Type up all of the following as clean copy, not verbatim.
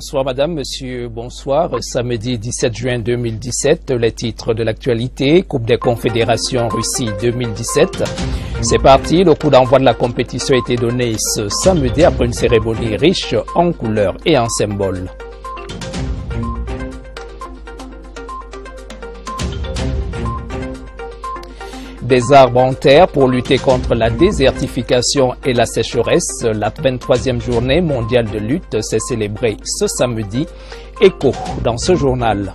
Bonsoir madame, monsieur, bonsoir. Samedi 17 juin 2017, les titres de l'actualité, Coupe des Confédérations Russie 2017. C'est parti, le coup d'envoi de la compétition a été donné ce samedi après une cérémonie riche en couleurs et en symboles. Des arbres en terre pour lutter contre la désertification et la sécheresse. La 23e journée mondiale de lutte s'est célébrée ce samedi. Écho dans ce journal.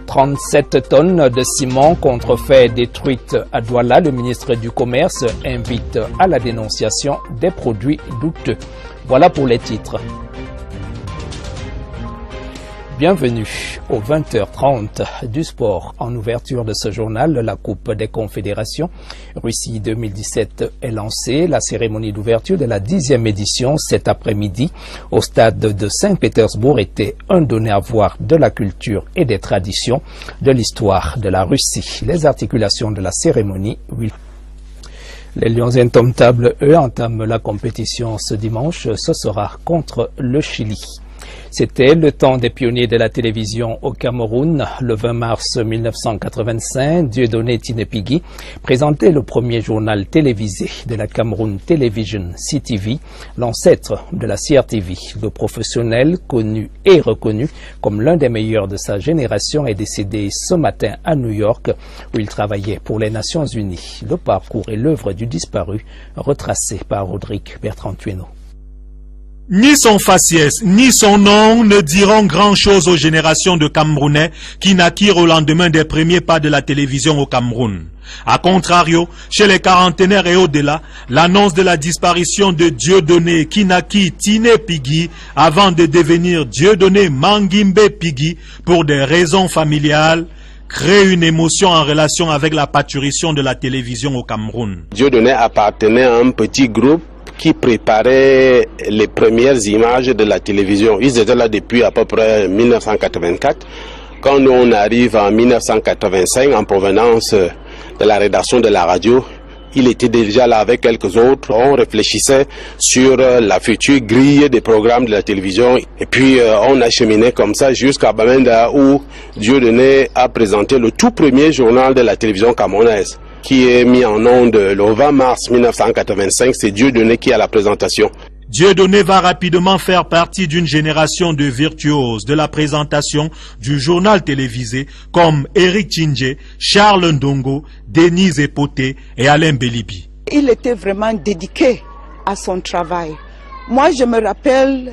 37 tonnes de ciment contrefait détruites à Douala. Le ministre du Commerce invite à la dénonciation des produits douteux. Voilà pour les titres. Bienvenue aux 20h30 du sport. En ouverture de ce journal, la Coupe des Confédérations Russie 2017 est lancée. La cérémonie d'ouverture de la 10e édition cet après-midi au stade de Saint-Pétersbourg était un donné à voir de la culture et des traditions de l'histoire de la Russie. Les articulations de la cérémonie, oui. Les Lions indomptables, eux, entament la compétition ce dimanche. Ce sera contre le Chili. C'était le temps des pionniers de la télévision au Cameroun. Le 20 mars 1985, Dieudonné Tinepigui présentait le premier journal télévisé de la Cameroun Television CTV, l'ancêtre de la CRTV. Le professionnel, connu et reconnu comme l'un des meilleurs de sa génération, est décédé ce matin à New York, où il travaillait pour les Nations Unies. Le parcours et l'œuvre du disparu, retracés par Rodrigue Bertrand-Tueno. Ni son faciès, ni son nom ne diront grand-chose aux générations de Camerounais qui naquirent au lendemain des premiers pas de la télévision au Cameroun. A contrario, chez les quarantenaires et au-delà, l'annonce de la disparition de Dieudonné Kinaki Tinepigui avant de devenir Dieudonné Mangimbe Pigui pour des raisons familiales crée une émotion en relation avec la patricition de la télévision au Cameroun. Dieudonné appartenait à un petit groupe qui préparait les premières images de la télévision. Ils étaient là depuis à peu près 1984. Quand nous on arrive en 1985 en provenance de la rédaction de la radio, il était déjà là avec quelques autres. On réfléchissait sur la future grille des programmes de la télévision. Et puis on a cheminé comme ça jusqu'à Bamenda où Dieudonné a présenté le tout premier journal de la télévision camerounaise, qui est mis en onde le 20 mars 1985, c'est Dieudonné qui a la présentation. Dieudonné va rapidement faire partie d'une génération de virtuoses de la présentation du journal télévisé comme Eric Tchindjé, Charles Ndongo, Denise Epoté et Alain Bélibi. Il était vraiment dédié à son travail. Moi, je me rappelle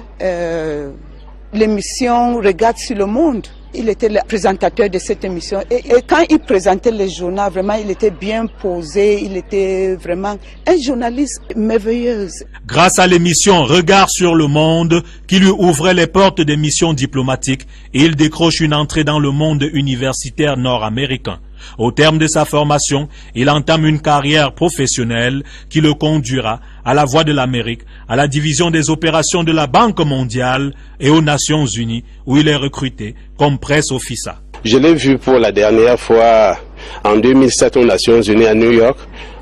l'émission Regarde sur le monde. Il était le présentateur de cette émission et quand il présentait les journaux, vraiment il était bien posé, il était vraiment un journaliste merveilleux. Grâce à l'émission Regard sur le monde qui lui ouvrait les portes des missions diplomatiques, il décroche une entrée dans le monde universitaire nord-américain. Au terme de sa formation, il entame une carrière professionnelle qui le conduira à la Voix de l'Amérique, à la division des opérations de la Banque mondiale et aux Nations Unies, où il est recruté comme presse officer. Je l'ai vu pour la dernière fois en 2007 aux Nations Unies à New York.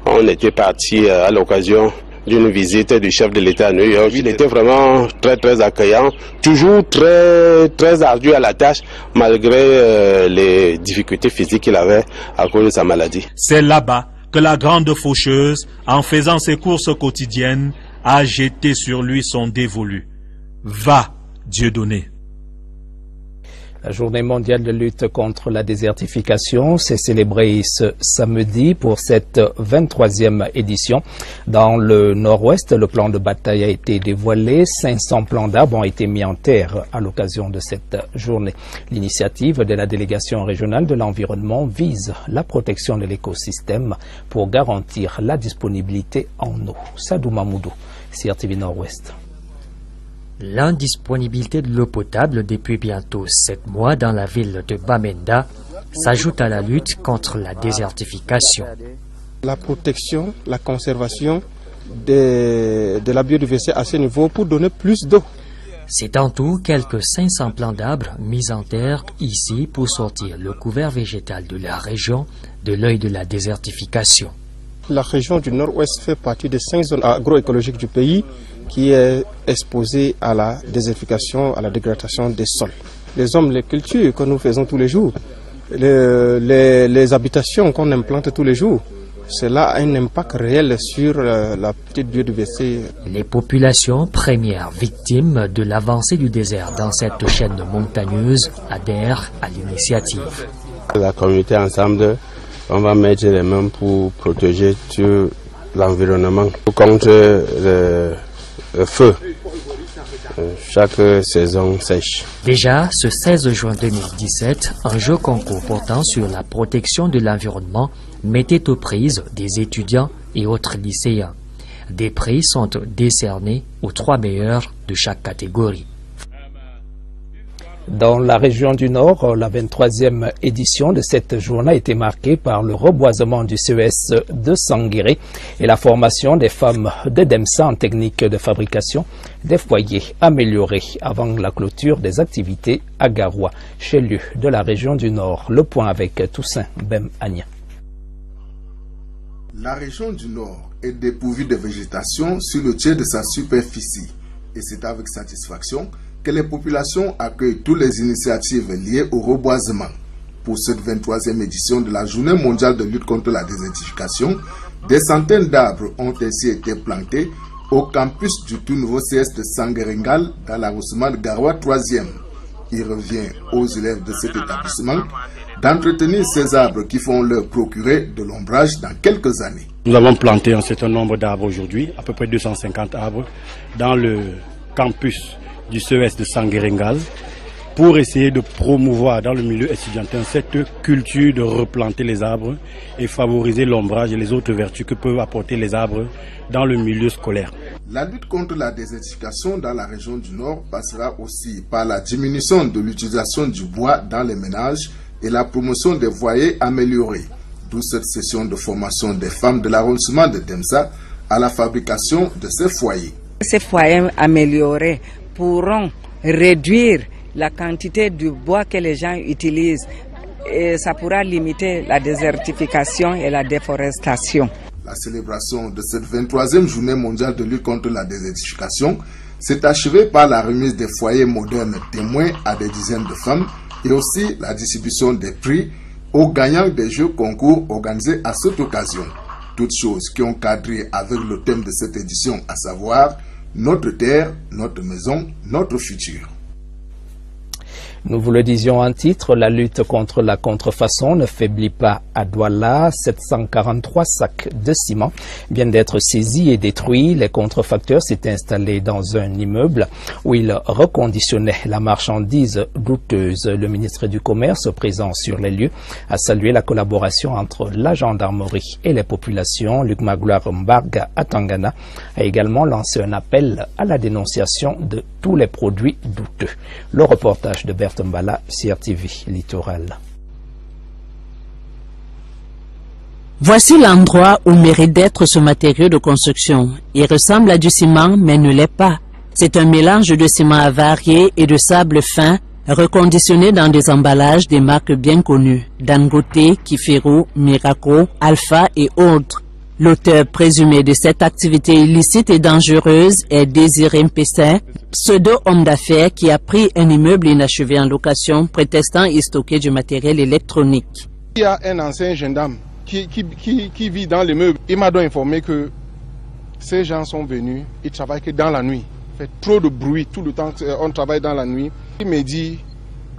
On était parti à l'occasion d'une visite du chef de l'État à New York. Il était vraiment très accueillant, toujours très ardu à la tâche, malgré les difficultés physiques qu'il avait à cause de sa maladie. C'est là-bas que la grande faucheuse, en faisant ses courses quotidiennes, a jeté sur lui son dévolu. Va, Dieudonné. La journée mondiale de lutte contre la désertification s'est célébrée ce samedi pour cette 23e édition. Dans le nord-ouest, le plan de bataille a été dévoilé. 500 plants d'arbres ont été mis en terre à l'occasion de cette journée. L'initiative de la délégation régionale de l'environnement vise la protection de l'écosystème pour garantir la disponibilité en eau. Sadou Mamoudou, CRTV Nord-Ouest. L'indisponibilité de l'eau potable depuis bientôt 7 mois dans la ville de Bamenda s'ajoute à la lutte contre la désertification. La protection, la conservation de la biodiversité à ce niveau pour donner plus d'eau. C'est en tout quelques 500 plants d'arbres mis en terre ici pour sortir le couvert végétal de la région de l'œil de la désertification. La région du Nord-Ouest fait partie des 5 zones agroécologiques du pays qui est exposée à la désertification, à la dégradation des sols. Les hommes, les cultures que nous faisons tous les jours, les habitations qu'on implante tous les jours, cela a un impact réel sur la petite biodiversité. Les populations, premières victimes de l'avancée du désert dans cette chaîne montagneuse, adhèrent à l'initiative. La communauté ensemble, on va mettre les mains pour protéger tout l'environnement contre le feu. Chaque saison sèche. Déjà, ce 16 juin 2017, un jeu concours portant sur la protection de l'environnement mettait aux prises des étudiants et autres lycéens. Des prix sont décernés aux 3 meilleurs de chaque catégorie. Dans la région du Nord, la 23e édition de cette journée a été marquée par le reboisement du CES de Sanguéré et la formation des femmes de Demsa en technique de fabrication des foyers améliorés avant la clôture des activités à Garoua, chef-lieu de la région du Nord. Le point avec Toussaint Bem-Agna. La région du Nord est dépourvue de végétation sur le tiers de sa superficie et c'est avec satisfaction que les populations accueillent toutes les initiatives liées au reboisement. Pour cette 23e édition de la Journée mondiale de lutte contre la désertification, des centaines d'arbres ont ainsi été plantés au campus du tout nouveau CS de Sanguéringal dans l'arrondissement de Garoua 3e. Il revient aux élèves de cet établissement d'entretenir ces arbres qui vont leur procurer de l'ombrage dans quelques années. Nous avons planté un certain nombre d'arbres aujourd'hui, à peu près 250 arbres, dans le campus du CES de Sanguéringal, pour essayer de promouvoir dans le milieu étudiantin cette culture de replanter les arbres et favoriser l'ombrage et les autres vertus que peuvent apporter les arbres dans le milieu scolaire. La lutte contre la désertification dans la région du Nord passera aussi par la diminution de l'utilisation du bois dans les ménages et la promotion des foyers améliorés, d'où cette session de formation des femmes de l'arrondissement de Demsa à la fabrication de ces foyers. Ces foyers améliorés pourront réduire la quantité du bois que les gens utilisent et ça pourra limiter la désertification et la déforestation. La célébration de cette 23e journée mondiale de lutte contre la désertification s'est achevée par la remise des foyers modernes témoins à des dizaines de femmes et aussi la distribution des prix aux gagnants des jeux concours organisés à cette occasion. Toutes choses qui ont cadré avec le thème de cette édition, à savoir notre terre, notre maison, notre futur. Nous vous le disions en titre, la lutte contre la contrefaçon ne faiblit pas à Douala. 743 sacs de ciment viennent d'être saisis et détruits. Les contrefacteurs s'étaient installés dans un immeuble où ils reconditionnaient la marchandise douteuse. Le ministre du Commerce, présent sur les lieux, a salué la collaboration entre la gendarmerie et les populations. Luc Magloire Mbarga à Tangana a également lancé un appel à la dénonciation de tous les produits douteux. Le reportage de Bertrand Mbala, CRTV Littoral. Voici l'endroit où mérite d'être ce matériau de construction. Il ressemble à du ciment, mais ne l'est pas. C'est un mélange de ciment avarié et de sable fin, reconditionné dans des emballages des marques bien connues, Dangote, Kifero, Miraco, Alpha et autres. L'auteur présumé de cette activité illicite et dangereuse est Désiré Mpessin, pseudo-homme d'affaires qui a pris un immeuble inachevé en location, prétextant y stocker du matériel électronique. Il y a un ancien gendarme qui vit dans l'immeuble. Il m'a donc informé que ces gens sont venus, ils travaillent que dans la nuit. Il fait trop de bruit tout le temps, on travaille dans la nuit. Il me dit,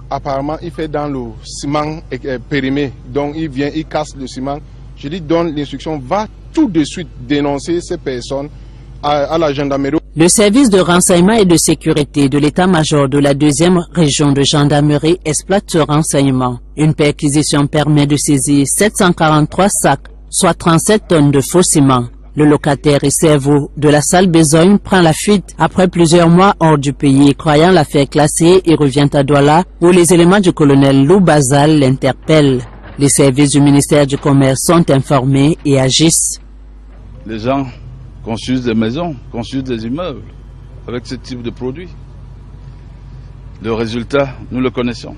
apparemment, il fait dans le ciment périmé, donc il vient, il casse le ciment. Je lui donne l'instruction, va tout de suite dénoncer ces personnes à la gendarmerie. Le service de renseignement et de sécurité de l'état-major de la 2e région de gendarmerie exploite ce renseignement. Une perquisition permet de saisir 743 sacs, soit 37 tonnes de faux ciment. Le locataire et cerveau de la salle besogne prend la fuite après plusieurs mois hors du pays. Croyant l'affaire classée, il revient à Douala où les éléments du colonel Lou Bazal l'interpellent. Les services du ministère du Commerce sont informés et agissent. Les gens construisent des maisons, construisent des immeubles avec ce type de produits. Le résultat, nous le connaissons.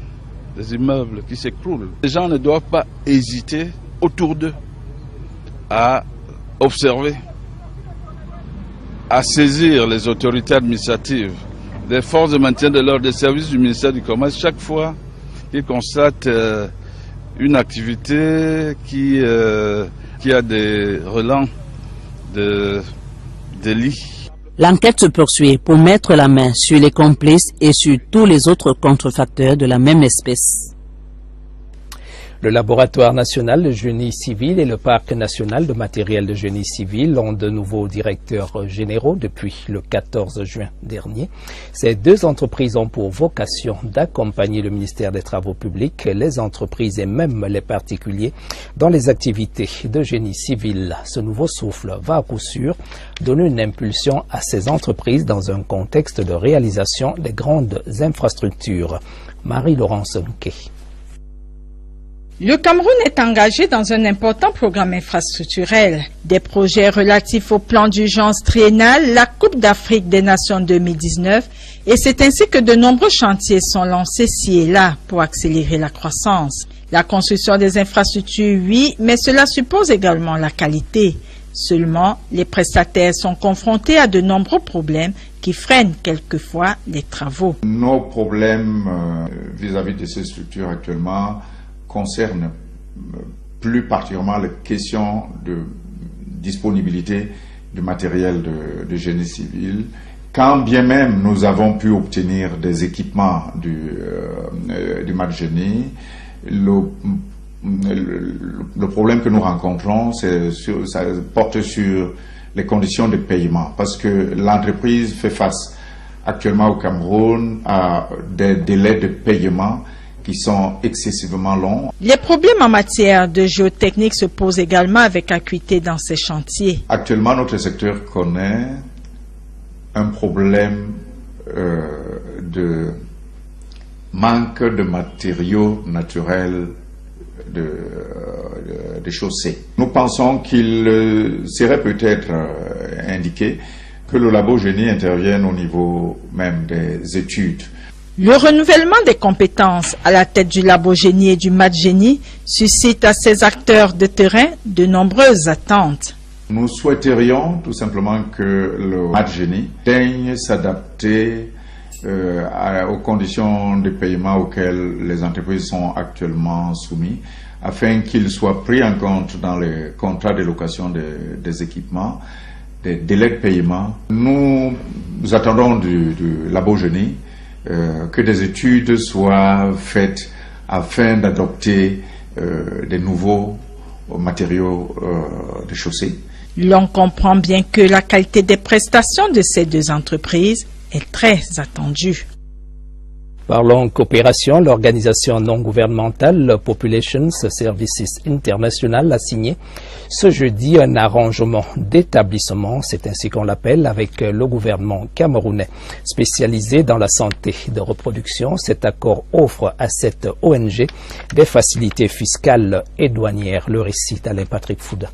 Des immeubles qui s'écroulent. Les gens ne doivent pas hésiter autour d'eux à observer, à saisir les autorités administratives, les forces de maintien de l'ordre, des services du ministère du Commerce, chaque fois qu'ils constatent une activité qui a des relents de délit. L'enquête se poursuit pour mettre la main sur les complices et sur tous les autres contrefacteurs de la même espèce. Le laboratoire national de génie civil et le parc national de matériel de génie civil ont de nouveaux directeurs généraux depuis le 14 juin dernier. Ces deux entreprises ont pour vocation d'accompagner le ministère des Travaux publics, les entreprises et même les particuliers dans les activités de génie civil. Ce nouveau souffle va à coup sûr donner une impulsion à ces entreprises dans un contexte de réalisation des grandes infrastructures. Marie-Laurence Nke. Le Cameroun est engagé dans un important programme infrastructurel. Des projets relatifs au plan d'urgence triennal, la Coupe d'Afrique des Nations 2019, et c'est ainsi que de nombreux chantiers sont lancés ci et là pour accélérer la croissance. La construction des infrastructures, oui, mais cela suppose également la qualité. Seulement, les prestataires sont confrontés à de nombreux problèmes qui freinent quelquefois les travaux. Nos problèmes vis-à-vis de ces structures actuellement concerne plus particulièrement les questions de disponibilité du matériel de génie civil. Quand bien même nous avons pu obtenir des équipements du MatGénie, le problème que nous rencontrons, ça porte sur les conditions de paiement, parce que l'entreprise fait face actuellement au Cameroun à des délais de paiement qui sont excessivement longs. Les problèmes en matière de géotechnique se posent également avec acuité dans ces chantiers. Actuellement, notre secteur connaît un problème de manque de matériaux naturels de chaussées. Nous pensons qu'il serait peut-être indiqué que le labo génie intervienne au niveau même des études. Le renouvellement des compétences à la tête du labo-génie et du MatGénie suscite à ces acteurs de terrain de nombreuses attentes. Nous souhaiterions tout simplement que le MatGénie daigne s'adapter aux conditions de paiement auxquelles les entreprises sont actuellement soumises, afin qu'ils soient pris en compte dans les contrats de location des équipements, des délais de paiement. Nous attendons du labo-génie que des études soient faites afin d'adopter des nouveaux matériaux de chaussée. L'on comprend bien que la qualité des prestations de ces deux entreprises est très attendue. Parlons coopération. L'organisation non gouvernementale Population Services International a signé ce jeudi un arrangement d'établissement, c'est ainsi qu'on l'appelle, avec le gouvernement camerounais. Spécialisé dans la santé de reproduction, cet accord offre à cette ONG des facilités fiscales et douanières. Le récit d'Alain Patrick Fouda.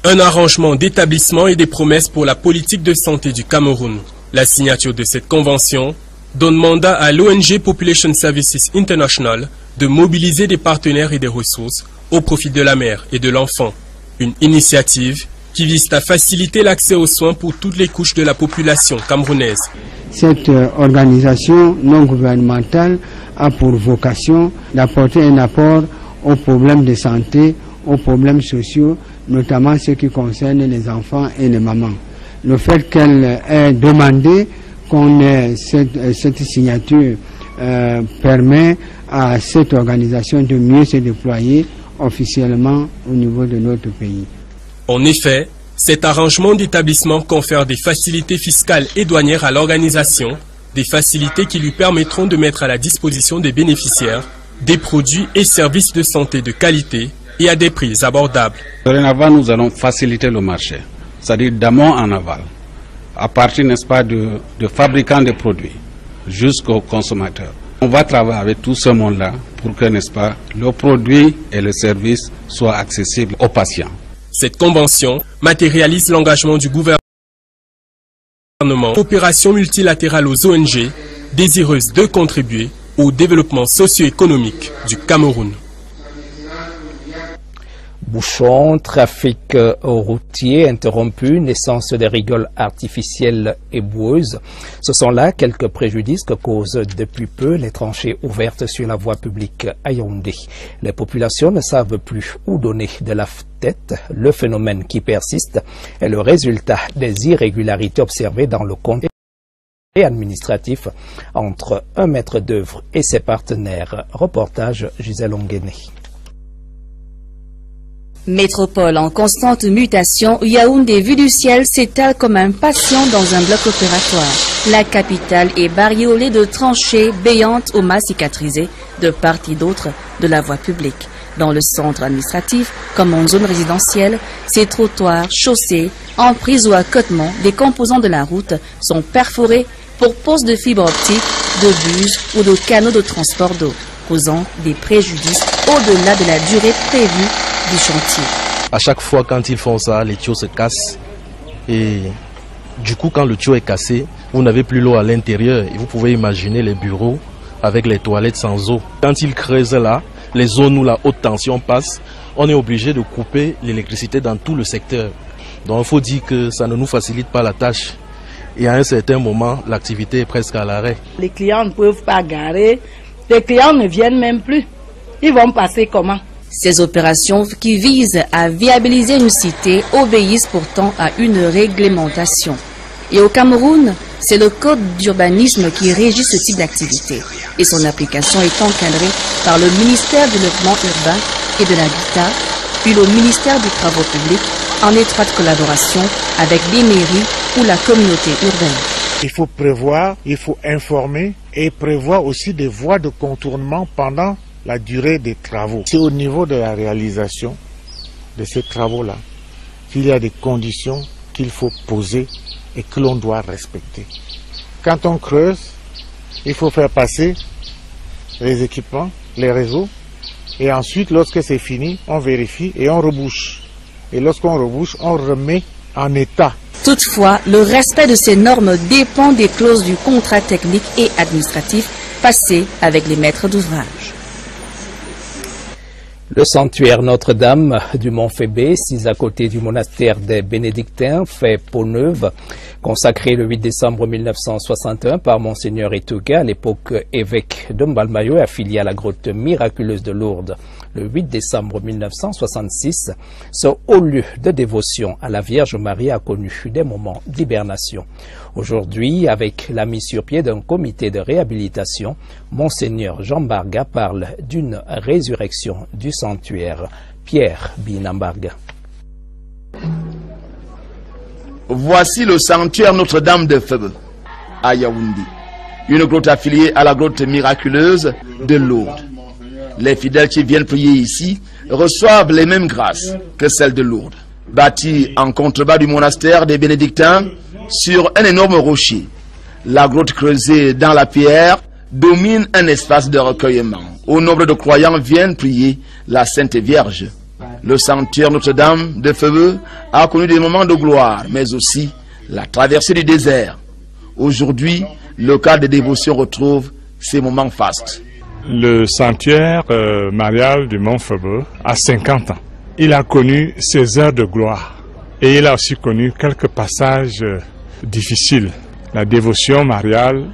Un arrangement d'établissement et des promesses pour la politique de santé du Cameroun. La signature de cette convention donne mandat à l'ONG Population Services International de mobiliser des partenaires et des ressources au profit de la mère et de l'enfant. Une initiative qui vise à faciliter l'accès aux soins pour toutes les couches de la population camerounaise. Cette organisation non gouvernementale a pour vocation d'apporter un apport aux problèmes de santé, aux problèmes sociaux, notamment ceux qui concernent les enfants et les mamans. Le fait qu'elle ait demandé qu'on ait cette signature permet à cette organisation de mieux se déployer officiellement au niveau de notre pays. En effet, cet arrangement d'établissement confère des facilités fiscales et douanières à l'organisation, des facilités qui lui permettront de mettre à la disposition des bénéficiaires des produits et services de santé de qualité et à des prix abordables. Dorénavant, nous allons faciliter le marché, c'est-à-dire d'amont en aval, à partir, n'est-ce pas, de fabricants de produits jusqu'aux consommateurs. On va travailler avec tout ce monde-là pour que, n'est-ce pas, le produit et le service soient accessibles aux patients. Cette convention matérialise l'engagement du gouvernement, coopération multilatérale aux ONG, désireuses de contribuer au développement socio-économique du Cameroun. Bouchons, trafic routier interrompu, naissance des rigoles artificielles et boueuses. Ce sont là quelques préjudices que causent depuis peu les tranchées ouvertes sur la voie publique à Yaoundé. Les populations ne savent plus où donner de la tête. Le phénomène qui persiste est le résultat des irrégularités observées dans le compte administratif entre un maître d'œuvre et ses partenaires. Reportage Gisèle Onguéné. Métropole en constante mutation, Yaoundé vue du ciel s'étale comme un patient dans un bloc opératoire. La capitale est bariolée de tranchées béantes aux mains cicatrisées de part et d'autre de la voie publique. Dans le centre administratif, comme en zone résidentielle, ces trottoirs, chaussées, emprises ou accotements des composants de la route sont perforés pour pose de fibres optiques, de buses ou de canaux de transport d'eau, causant des préjudices au-delà de la durée prévue du chantier. À chaque fois quand ils font ça, les tuyaux se cassent et du coup quand le tuyau est cassé, vous n'avez plus l'eau à l'intérieur et vous pouvez imaginer les bureaux avec les toilettes sans eau. Quand ils creusent là, les zones où la haute tension passe, on est obligé de couper l'électricité dans tout le secteur. Donc il faut dire que ça ne nous facilite pas la tâche. Et à un certain moment, l'activité est presque à l'arrêt. Les clients ne peuvent pas garer, les clients ne viennent même plus. Ils vont passer comment? Ces opérations qui visent à viabiliser une cité obéissent pourtant à une réglementation. Et au Cameroun, c'est le code d'urbanisme qui régit ce type d'activité. Et son application est encadrée par le ministère du Développement urbain et de l'Habitat, puis le ministère des Travaux publics, en étroite collaboration avec les mairies ou la communauté urbaine. Il faut prévoir, il faut informer et prévoir aussi des voies de contournement pendant la durée des travaux. C'est au niveau de la réalisation de ces travaux-là qu'il y a des conditions qu'il faut poser et que l'on doit respecter. Quand on creuse, il faut faire passer les équipements, les réseaux, et ensuite, lorsque c'est fini, on vérifie et on rebouche. Et lorsqu'on rebouche, on remet en état. Toutefois, le respect de ces normes dépend des clauses du contrat technique et administratif passé avec les maîtres d'ouvrage. Le sanctuaire Notre-Dame du Mont-Fébé, sis à côté du monastère des Bénédictins, fait peau neuve, consacré le 8 décembre 1961 par Monseigneur Etouga, à l'époque évêque de Mbalmayo et affilié à la grotte miraculeuse de Lourdes. Le 8 décembre 1966, ce haut lieu de dévotion à la Vierge Marie a connu des moments d'hibernation. Aujourd'hui, avec la mise sur pied d'un comité de réhabilitation, Monseigneur Jean Barga parle d'une résurrection du sanctuaire. Pierre Binambarga. Voici le sanctuaire Notre-Dame de Fébé à Yaoundé, une grotte affiliée à la grotte miraculeuse de Lourdes. Les fidèles qui viennent prier ici reçoivent les mêmes grâces que celles de Lourdes. Bâtie en contrebas du monastère des Bénédictins sur un énorme rocher, la grotte creusée dans la pierre domine un espace de recueillement où nombre de croyants viennent prier la Sainte Vierge. Le sanctuaire Notre-Dame de Fébé a connu des moments de gloire, mais aussi la traversée du désert. Aujourd'hui, le cadre de dévotion retrouve ses moments fastes. Le sanctuaire marial du Mont-Fébé a 50 ans. Il a connu ses heures de gloire et il a aussi connu quelques passages difficiles. La dévotion mariale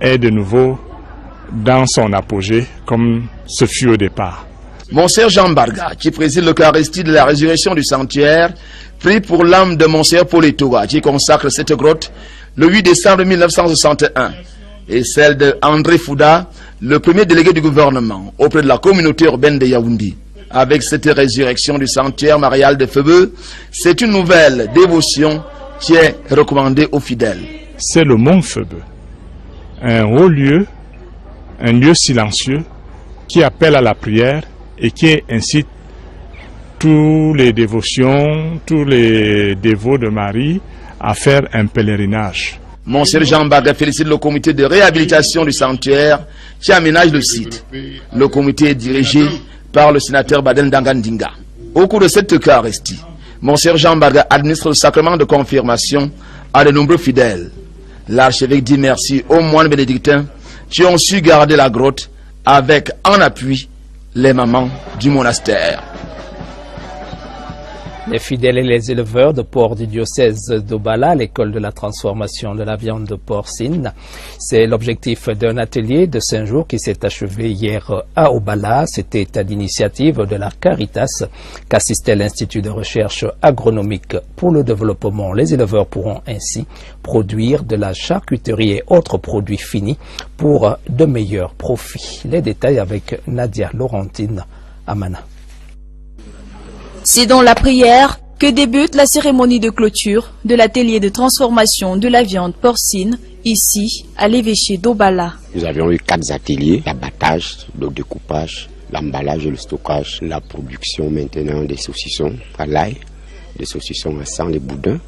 est de nouveau dans son apogée comme ce fut au départ. Monseigneur Jean Barga, qui préside l'Eucharistie de la résurrection du sanctuaire, prie pour l'âme de Monseigneur Paul Etouga, qui consacre cette grotte le 8 décembre 1961, et celle de André Fouda, le premier délégué du gouvernement auprès de la communauté urbaine de Yaoundé. Avec cette résurrection du sanctuaire marial de Fébé, c'est une nouvelle dévotion qui est recommandée aux fidèles. C'est le Mont Fébé, un haut lieu, un lieu silencieux qui appelle à la prière et qui incite tous les dévotions, tous les dévots de Marie à faire un pèlerinage. Monseigneur Jean Barga félicite le comité de réhabilitation du sanctuaire qui aménage le site. Le comité est dirigé par le sénateur Baden Dangandinga. Au cours de cette Eucharistie, Monseigneur Jean Barga administre le sacrement de confirmation à de nombreux fidèles. L'archevêque dit merci aux moines bénédictins qui ont su garder la grotte avec en appui les mamans du monastère. Les fidèles et les éleveurs de porc du diocèse d'Obala, l'école de la transformation de la viande porcine. C'est l'objectif d'un atelier de 5 jours qui s'est achevé hier à Obala. C'était à l'initiative de la Caritas qu'assistait l'Institut de recherche agronomique pour le développement. Les éleveurs pourront ainsi produire de la charcuterie et autres produits finis pour de meilleurs profits. Les détails avec Nadia Laurentine Amana. C'est dans la prière que débute la cérémonie de clôture de l'atelier de transformation de la viande porcine, ici à l'évêché d'Obala. Nous avions eu 4 ateliers, l'abattage, le découpage, l'emballage et le stockage, la production maintenant des saucissons à l'ail, des saucissons à sang, des boudins,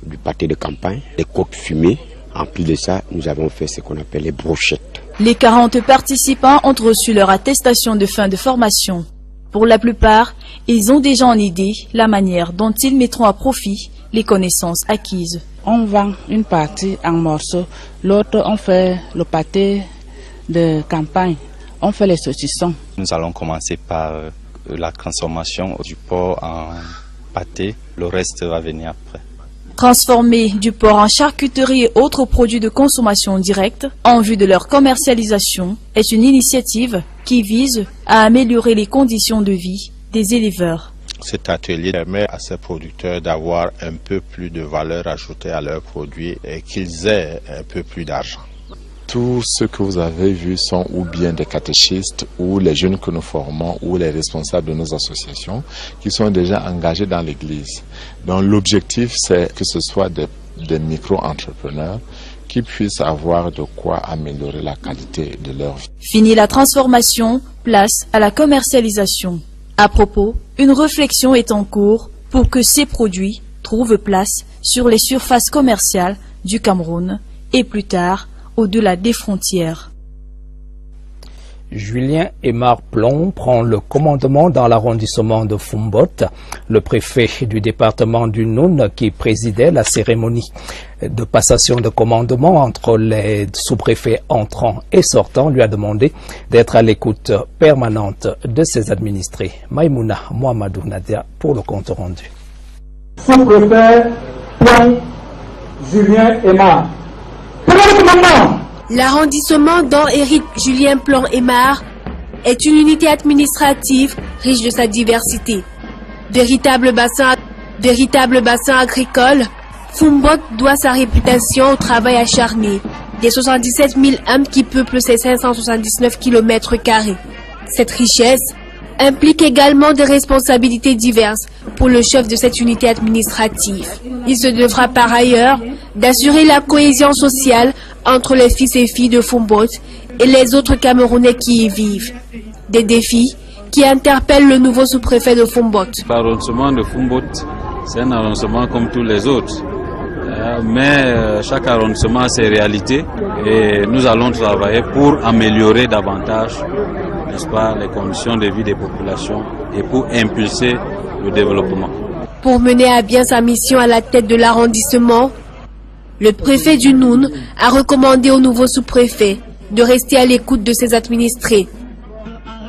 du pâté de campagne, des côtes fumées. En plus de ça, nous avons fait ce qu'on appelle les brochettes. Les 40 participants ont reçu leur attestation de fin de formation. Pour la plupart, ils ont déjà en idée la manière dont ils mettront à profit les connaissances acquises. On vend une partie en morceaux, l'autre on fait le pâté de campagne, on fait les saucissons. Nous allons commencer par la transformation du porc en pâté, le reste va venir après. Transformer du porc en charcuterie et autres produits de consommation directe en vue de leur commercialisation est une initiative qui vise à améliorer les conditions de vie des éleveurs. Cet atelier permet à ces producteurs d'avoir un peu plus de valeur ajoutée à leurs produits et qu'ils aient un peu plus d'argent. Tous ceux que vous avez vus sont ou bien des catéchistes ou les jeunes que nous formons ou les responsables de nos associations qui sont déjà engagés dans l'église. Donc l'objectif c'est que ce soit des micro-entrepreneurs qui puissent avoir de quoi améliorer la qualité de leur vie. Fini la transformation, place à la commercialisation. À propos, une réflexion est en cours pour que ces produits trouvent place sur les surfaces commerciales du Cameroun et plus tard au-delà des frontières. Julien Aymar Plon prend le commandement dans l'arrondissement de Fumbot. Le préfet du département du Noun qui présidait la cérémonie de passation de commandement entre les sous-préfets entrants et sortants lui a demandé d'être à l'écoute permanente de ses administrés. Maïmouna Mohamedou Nadia pour le compte rendu. Sous-préfet Plon Julien Aymar. L'arrondissement dont hérite Julien Plon Aymar est une unité administrative riche de sa diversité. Véritable bassin agricole, Fumbot doit sa réputation au travail acharné des 77 000 âmes qui peuplent ses 579 km². Cette richesse implique également des responsabilités diverses pour le chef de cette unité administrative. Il se devra par ailleurs d'assurer la cohésion sociale entre les fils et filles de Fumbot et les autres Camerounais qui y vivent. Des défis qui interpellent le nouveau sous-préfet de Fumbot. L'arrondissement de Fumbot, c'est un arrondissement comme tous les autres. Mais chaque arrondissement a ses réalités et nous allons travailler pour améliorer davantage, n'est-ce pas, les conditions de vie des populations et pour impulser le développement. Pour mener à bien sa mission à la tête de l'arrondissement, le préfet du Noun a recommandé au nouveau sous-préfet de rester à l'écoute de ses administrés.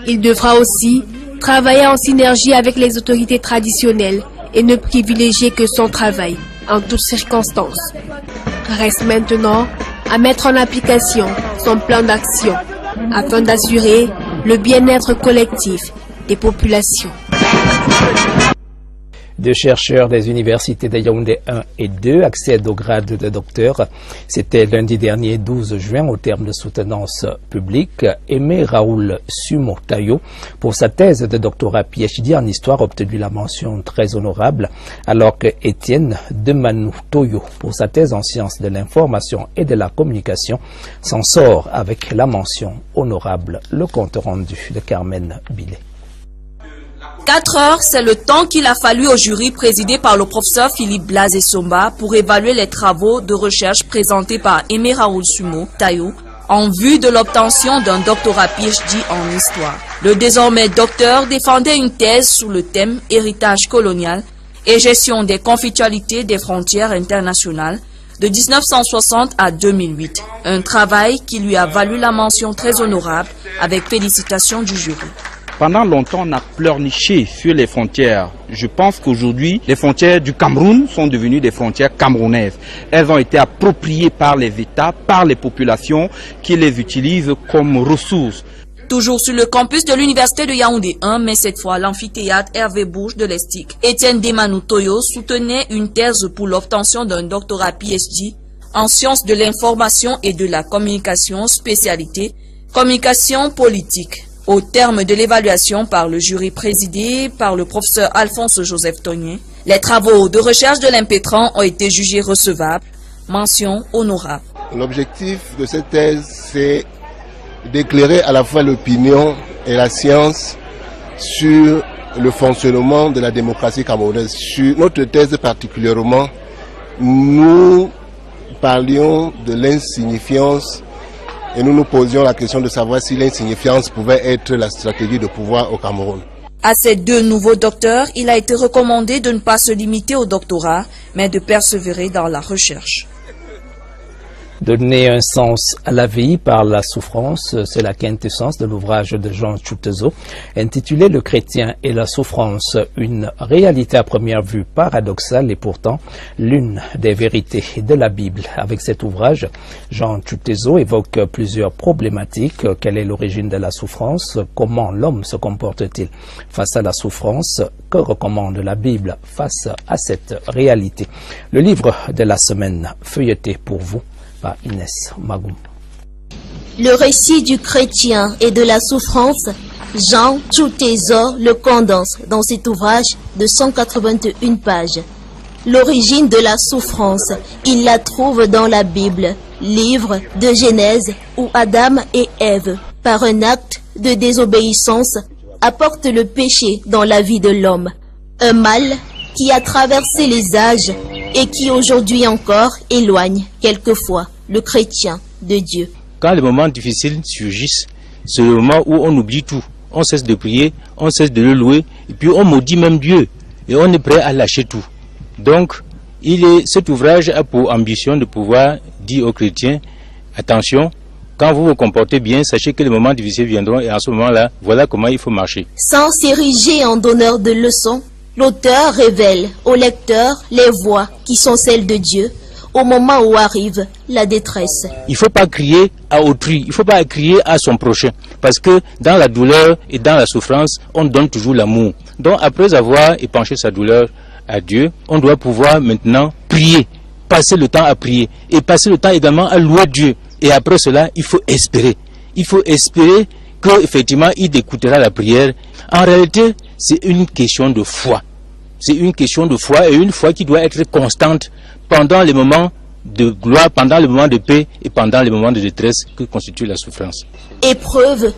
Il devra aussi travailler en synergie avec les autorités traditionnelles et ne privilégier que son travail en toutes circonstances. Reste maintenant à mettre en application son plan d'action afin d'assurer le bien-être collectif des populations. Deux chercheurs des universités de Yaoundé 1 et 2 accèdent au grade de docteur. C'était lundi dernier 12 juin au terme de soutenance publique. Aimé Raoul Sumo Tayo, pour sa thèse de doctorat PhD en histoire, obtenu la mention très honorable, alors que Étienne Demanou Toyo, pour sa thèse en sciences de l'information et de la communication, s'en sort avec la mention honorable. Le compte rendu de Carmen Billet. 4 heures, c'est le temps qu'il a fallu au jury présidé par le professeur Philippe Blasé-Somba pour évaluer les travaux de recherche présentés par Aimé Raoul Sumo Tayo en vue de l'obtention d'un doctorat PhD en histoire. Le désormais docteur défendait une thèse sous le thème héritage colonial et gestion des conflictualités des frontières internationales de 1960 à 2008. Un travail qui lui a valu la mention très honorable avec félicitations du jury. Pendant longtemps, on a pleurniché sur les frontières. Je pense qu'aujourd'hui, les frontières du Cameroun sont devenues des frontières camerounaises. Elles ont été appropriées par les États, par les populations qui les utilisent comme ressources. Toujours sur le campus de l'université de Yaoundé 1, mais cette fois l'amphithéâtre Hervé Bouche de l'Estique, Étienne Demanou Toyo soutenait une thèse pour l'obtention d'un doctorat PhD en sciences de l'information et de la communication, spécialité communication politique. Au terme de l'évaluation par le jury présidé par le professeur Alphonse Joseph Togné, les travaux de recherche de l'impétrant ont été jugés recevables. Mention honorable. L'objectif de cette thèse, c'est d'éclairer à la fois l'opinion et la science sur le fonctionnement de la démocratie camerounaise. Sur notre thèse particulièrement, nous parlions de l'insignifiance et nous nous posions la question de savoir si l'insignifiance pouvait être la stratégie de pouvoir au Cameroun. À ces deux nouveaux docteurs, il a été recommandé de ne pas se limiter au doctorat, mais de persévérer dans la recherche. Donner un sens à la vie par la souffrance, c'est la quintessence de l'ouvrage de Jean Tchoutezo, intitulé Le chrétien et la souffrance, une réalité à première vue paradoxale et pourtant l'une des vérités de la Bible. Avec cet ouvrage, Jean Tchoutezo évoque plusieurs problématiques. Quelle est l'origine de la souffrance? Comment l'homme se comporte-t-il face à la souffrance? Que recommande la Bible face à cette réalité? Le livre de la semaine feuilleté pour vous par Inès Magoum. Le récit du chrétien et de la souffrance, Jean Tchoutezo le condense dans cet ouvrage de 181 pages. L'origine de la souffrance, il la trouve dans la Bible, livre de Genèse où Adam et Ève, par un acte de désobéissance, apportent le péché dans la vie de l'homme. Un mal qui a traversé les âges et qui aujourd'hui encore éloigne quelquefois le chrétien de Dieu. Quand les moments difficiles surgissent, c'est le moment où on oublie tout. On cesse de prier, on cesse de le louer, et puis on maudit même Dieu. Et on est prêt à lâcher tout. Donc, cet ouvrage a pour ambition de pouvoir dire aux chrétiens, attention, quand vous vous comportez bien, sachez que les moments difficiles viendront, et en ce moment-là, voilà comment il faut marcher. Sans s'ériger en donneur de leçons, l'auteur révèle au lecteur les voies qui sont celles de Dieu, au moment où arrive la détresse. Il ne faut pas crier à autrui, il ne faut pas crier à son prochain. Parce que dans la douleur et dans la souffrance, on donne toujours l'amour. Donc après avoir épanché sa douleur à Dieu, on doit pouvoir maintenant prier, passer le temps à prier et passer le temps également à louer Dieu. Et après cela, il faut espérer. Il faut espérer qu'effectivement, il écoutera la prière. En réalité, c'est une question de foi. C'est une question de foi et une foi qui doit être constante pendant les moments de gloire, pendant les moments de paix et pendant les moments de détresse que constitue la souffrance. Épreuve,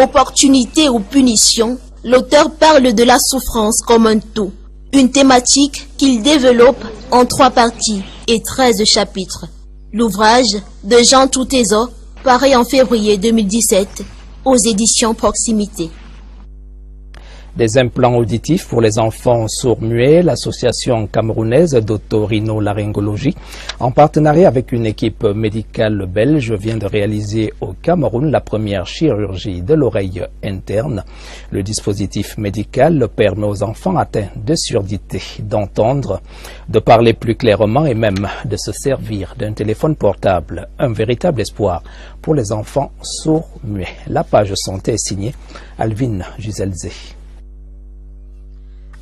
opportunité ou punition, l'auteur parle de la souffrance comme un tout. Une thématique qu'il développe en 3 parties et 13 chapitres. L'ouvrage de Jean Tchoutezo paraît en février 2017 aux éditions Proximité. Des implants auditifs pour les enfants sourds-muets, l'association camerounaise d'autorinolaryngologie, en partenariat avec une équipe médicale belge, vient de réaliser au Cameroun la première chirurgie de l'oreille interne. Le dispositif médical permet aux enfants atteints de surdité d'entendre, de parler plus clairement et même de se servir d'un téléphone portable. Un véritable espoir pour les enfants sourds-muets. La page santé est signée Alvin Giselzé.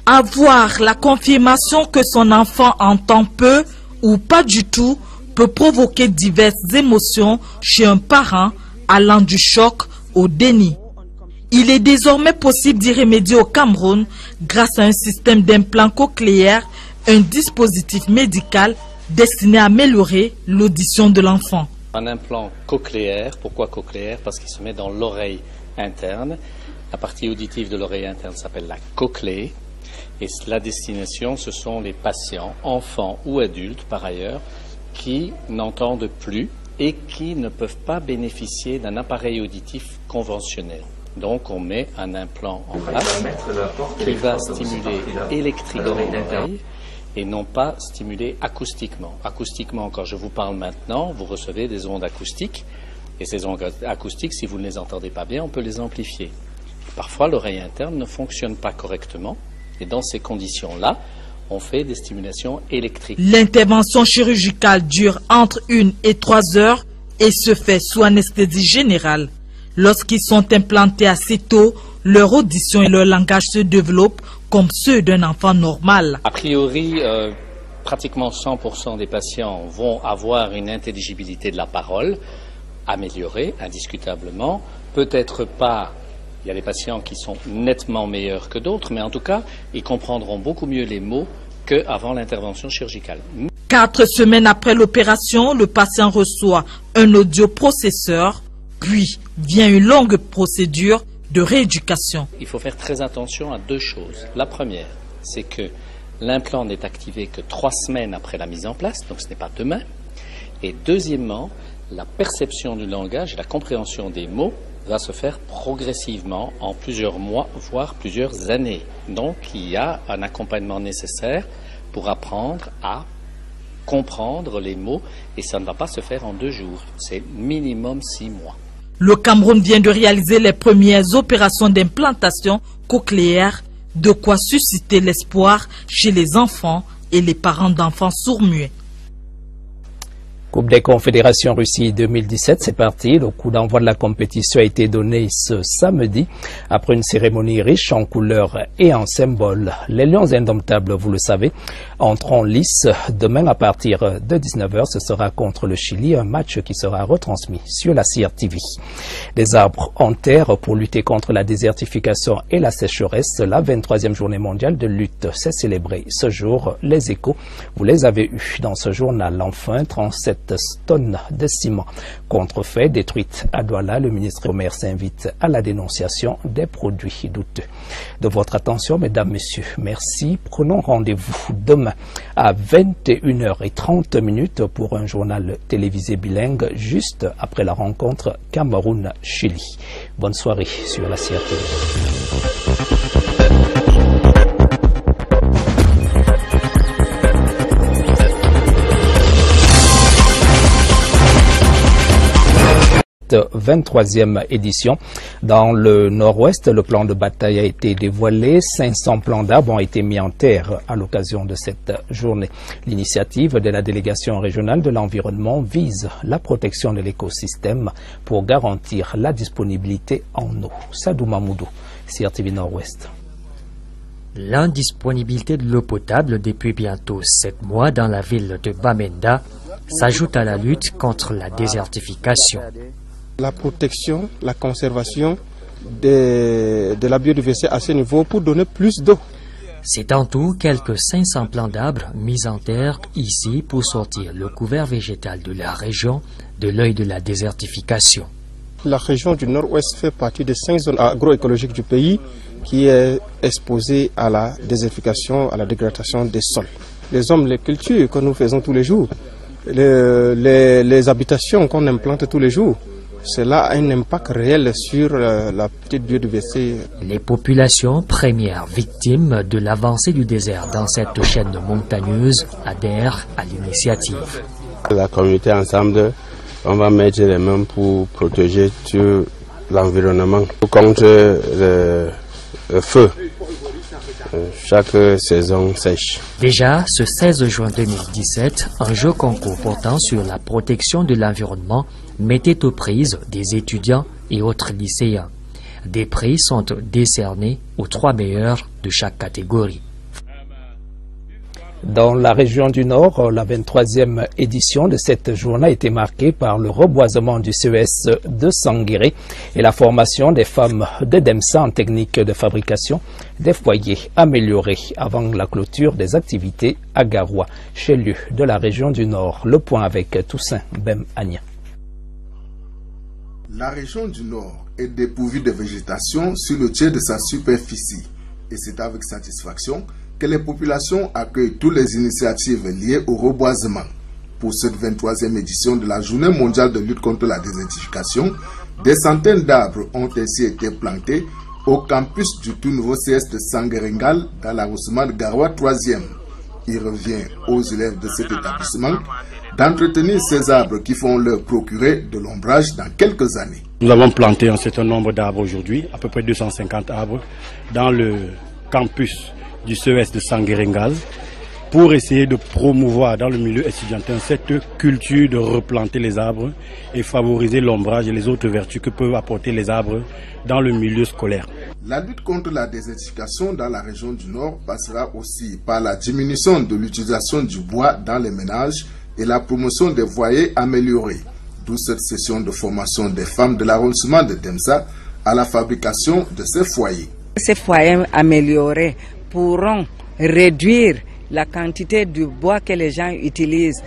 Avoir la confirmation que son enfant entend peu ou pas du tout peut provoquer diverses émotions chez un parent allant du choc au déni. Il est désormais possible d'y remédier au Cameroun grâce à un système d'implants cochléaires, un dispositif médical destiné à améliorer l'audition de l'enfant. Un implant cochléaire, pourquoi cochléaire? Parce qu'il se met dans l'oreille interne. La partie auditive de l'oreille interne s'appelle la cochlée. Et la destination, ce sont les patients, enfants ou adultes par ailleurs, qui n'entendent plus et qui ne peuvent pas bénéficier d'un appareil auditif conventionnel. Donc on met un implant en place qui va stimuler électriquement l'oreille et non pas stimuler acoustiquement. Acoustiquement, quand je vous parle maintenant, vous recevez des ondes acoustiques. Et ces ondes acoustiques, si vous ne les entendez pas bien, on peut les amplifier. Parfois, l'oreille interne ne fonctionne pas correctement et dans ces conditions-là, on fait des stimulations électriques. L'intervention chirurgicale dure entre 1 et 3 heures et se fait sous anesthésie générale. Lorsqu'ils sont implantés assez tôt, leur audition et leur langage se développent comme ceux d'un enfant normal. A priori, pratiquement 100% des patients vont avoir une intelligibilité de la parole améliorée, indiscutablement. Peut-être pas, il y a des patients qui sont nettement meilleurs que d'autres, mais en tout cas, ils comprendront beaucoup mieux les mots qu'avant l'intervention chirurgicale. 4 semaines après l'opération, le patient reçoit un audioprocesseur, puis vient une longue procédure de rééducation. Il faut faire très attention à 2 choses. La première, c'est que l'implant n'est activé que 3 semaines après la mise en place, donc ce n'est pas demain. Et deuxièmement, la perception du langage et la compréhension des mots va se faire progressivement en plusieurs mois, voire plusieurs années. Donc il y a un accompagnement nécessaire pour apprendre à comprendre les mots et ça ne va pas se faire en 2 jours. C'est minimum 6 mois. Le Cameroun vient de réaliser les premières opérations d'implantation cochléaire, de quoi susciter l'espoir chez les enfants et les parents d'enfants sourds-muets. Coupe des Confédérations Russie 2017, c'est parti. Le coup d'envoi de la compétition a été donné ce samedi après une cérémonie riche en couleurs et en symboles. Les Lions indomptables, vous le savez, entrent en lice demain à partir de 19h. Ce sera contre le Chili, un match qui sera retransmis sur la CRTV. Des arbres en terre pour lutter contre la désertification et la sécheresse. La 23e journée mondiale de lutte s'est célébrée ce jour. Les échos, vous les avez eus dans ce journal. Enfin, 37 tonnes de ciment contrefait détruites à Douala. Le ministre du Commerce invite à la dénonciation des produits douteux. De votre attention, mesdames, messieurs, merci. Prenons rendez-vous demain à 21h30 pour un journal télévisé bilingue juste après la rencontre Cameroun-Chili. Bonne soirée sur la CRTV. 23e édition. Dans le nord-ouest, le plan de bataille a été dévoilé. 500 plants d'arbres ont été mis en terre à l'occasion de cette journée. L'initiative de la délégation régionale de l'environnement vise la protection de l'écosystème pour garantir la disponibilité en eau. Sadou Mamoudou, CRTV Nord-Ouest. L'indisponibilité de l'eau potable depuis bientôt 7 mois dans la ville de Bamenda s'ajoute à la lutte contre la désertification. La protection, la conservation de la biodiversité à ce niveau pour donner plus d'eau. C'est en tout quelques 500 plants d'arbres mis en terre ici pour sortir le couvert végétal de la région de l'œil de la désertification. La région du nord-ouest fait partie des 5 zones agroécologiques du pays qui est exposée à la désertification, à la dégradation des sols. Les hommes, les cultures que nous faisons tous les jours, les habitations qu'on implante tous les jours, cela a un impact réel sur la petite biodiversité. Les populations, premières victimes de l'avancée du désert dans cette chaîne montagneuse, adhèrent à l'initiative. La communauté ensemble, on va mettre les mains pour protéger tout l'environnement contre le feu. Chaque saison sèche. Déjà, ce 16 juin 2017, un jeu concours portant sur la protection de l'environnement mettait aux prises des étudiants et autres lycéens. Des prix sont décernés aux 3 meilleurs de chaque catégorie. Dans la région du Nord, la 23e édition de cette journée a été marquée par le reboisement du CES de Sanguéré et la formation des femmes de Demsa en technique de fabrication des foyers améliorés avant la clôture des activités à Garoua, chef-lieu de la région du Nord. Le point avec Toussaint Bem-Agna. La région du Nord est dépourvue de végétation sur le tiers de sa superficie et c'est avec satisfaction que les populations accueillent toutes les initiatives liées au reboisement. Pour cette 23e édition de la Journée mondiale de lutte contre la désertification, des centaines d'arbres ont ainsi été plantés au campus du tout nouveau CS de Sanguéringal dans l'arrondissement de Garoua 3e. Il revient aux élèves de cet établissement d'entretenir ces arbres qui vont leur procurer de l'ombrage dans quelques années. Nous avons planté un certain nombre d'arbres aujourd'hui, à peu près 250 arbres, dans le campus du CES de Sanguérengaz, pour essayer de promouvoir dans le milieu étudiantin cette culture de replanter les arbres et favoriser l'ombrage et les autres vertus que peuvent apporter les arbres dans le milieu scolaire. La lutte contre la désertification dans la région du Nord passera aussi par la diminution de l'utilisation du bois dans les ménages et la promotion des foyers améliorés. D'où cette session de formation des femmes de l'arrondissement de Temsa à la fabrication de ces foyers. Ces foyers améliorés pourront réduire la quantité du bois que les gens utilisent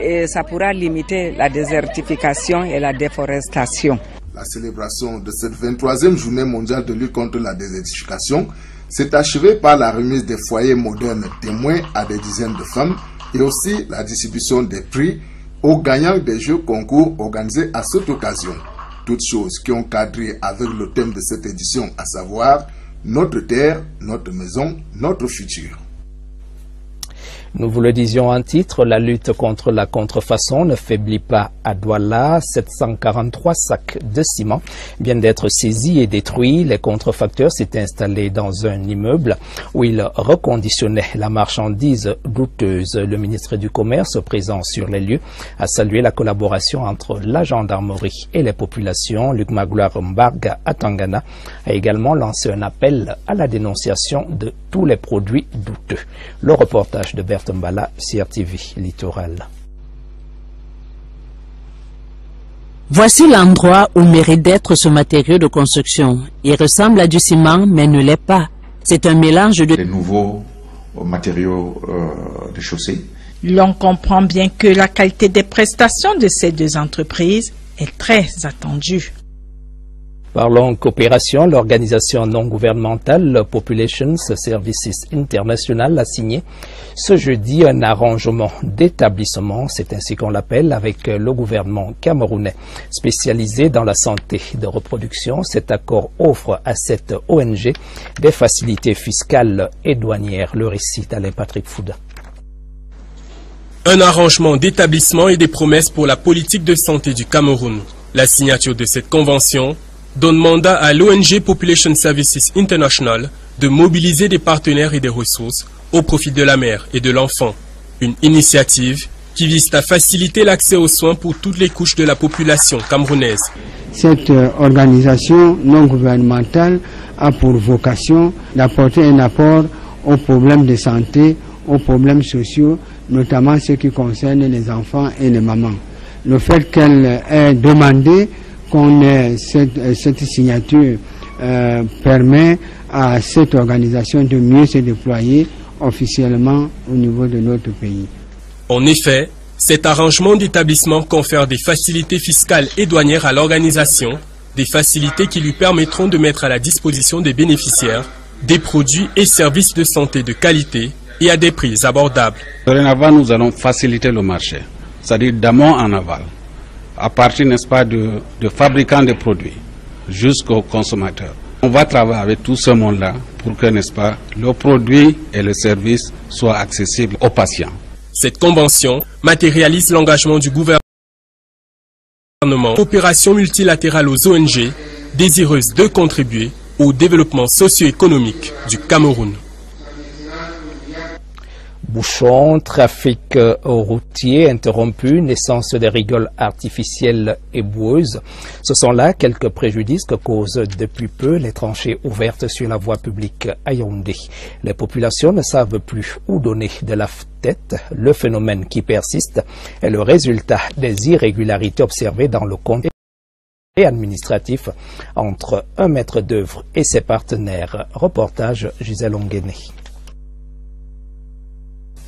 et ça pourra limiter la désertification et la déforestation. La célébration de cette 23e journée mondiale de lutte contre la désertification s'est achevée par la remise des foyers modernes témoins à des dizaines de femmes et aussi la distribution des prix aux gagnants des jeux concours organisés à cette occasion. Toutes choses qui ont cadré avec le thème de cette édition, à savoir notre terre, notre maison, notre futur. Nous vous le disions en titre, la lutte contre la contrefaçon ne faiblit pas à Douala. 743 sacs de ciment viennent d'être saisis et détruits. Les contrefacteurs s'étaient installés dans un immeuble où ils reconditionnaient la marchandise douteuse. Le ministre du Commerce, présent sur les lieux, a salué la collaboration entre la gendarmerie et les populations. Luc Magloire Mbarga à Tangana a également lancé un appel à la dénonciation de tous les produits douteux. Le reportage de Bertrand Mbala, CRTV Littoral. Voici l'endroit où mérite d'être ce matériau de construction. Il ressemble à du ciment, mais ne l'est pas. C'est un mélange de les nouveaux matériaux de chaussée. L'on comprend bien que la qualité des prestations de ces deux entreprises est très attendue. Parlons coopération, l'organisation non gouvernementale Populations Services International a signé ce jeudi un arrangement d'établissement, c'est ainsi qu'on l'appelle, avec le gouvernement camerounais spécialisé dans la santé de reproduction. Cet accord offre à cette ONG des facilités fiscales et douanières. Le récit d'Alain Patrick Fouda. Un arrangement d'établissement et des promesses pour la politique de santé du Cameroun. La signature de cette convention donne mandat à l'ONG Population Services International de mobiliser des partenaires et des ressources au profit de la mère et de l'enfant. Une initiative qui vise à faciliter l'accès aux soins pour toutes les couches de la population camerounaise. Cette organisation non gouvernementale a pour vocation d'apporter un apport aux problèmes de santé, aux problèmes sociaux, notamment ceux qui concernent les enfants et les mamans. Le fait qu'elle ait demandé qu'on ait cette signature permet à cette organisation de mieux se déployer officiellement au niveau de notre pays. En effet, cet arrangement d'établissement confère des facilités fiscales et douanières à l'organisation, des facilités qui lui permettront de mettre à la disposition des bénéficiaires des produits et services de santé de qualité et à des prix abordables. Dorénavant, nous allons faciliter le marché, c'est-à-dire d'amont en aval, à partir, n'est-ce pas, de fabricants de produits jusqu'aux consommateurs. On va travailler avec tout ce monde-là pour que, n'est-ce pas, le produit et le service soient accessibles aux patients. Cette convention matérialise l'engagement du gouvernement coopération multilatérale aux ONG désireuses de contribuer au développement socio-économique du Cameroun. Bouchons, trafic routier interrompu, naissance des rigoles artificielles et boueuses. Ce sont là quelques préjudices que causent depuis peu les tranchées ouvertes sur la voie publique à Yaoundé. Les populations ne savent plus où donner de la tête. Le phénomène qui persiste est le résultat des irrégularités observées dans le compte administratif entre un maître d'œuvre et ses partenaires. Reportage Gisèle Onguéné.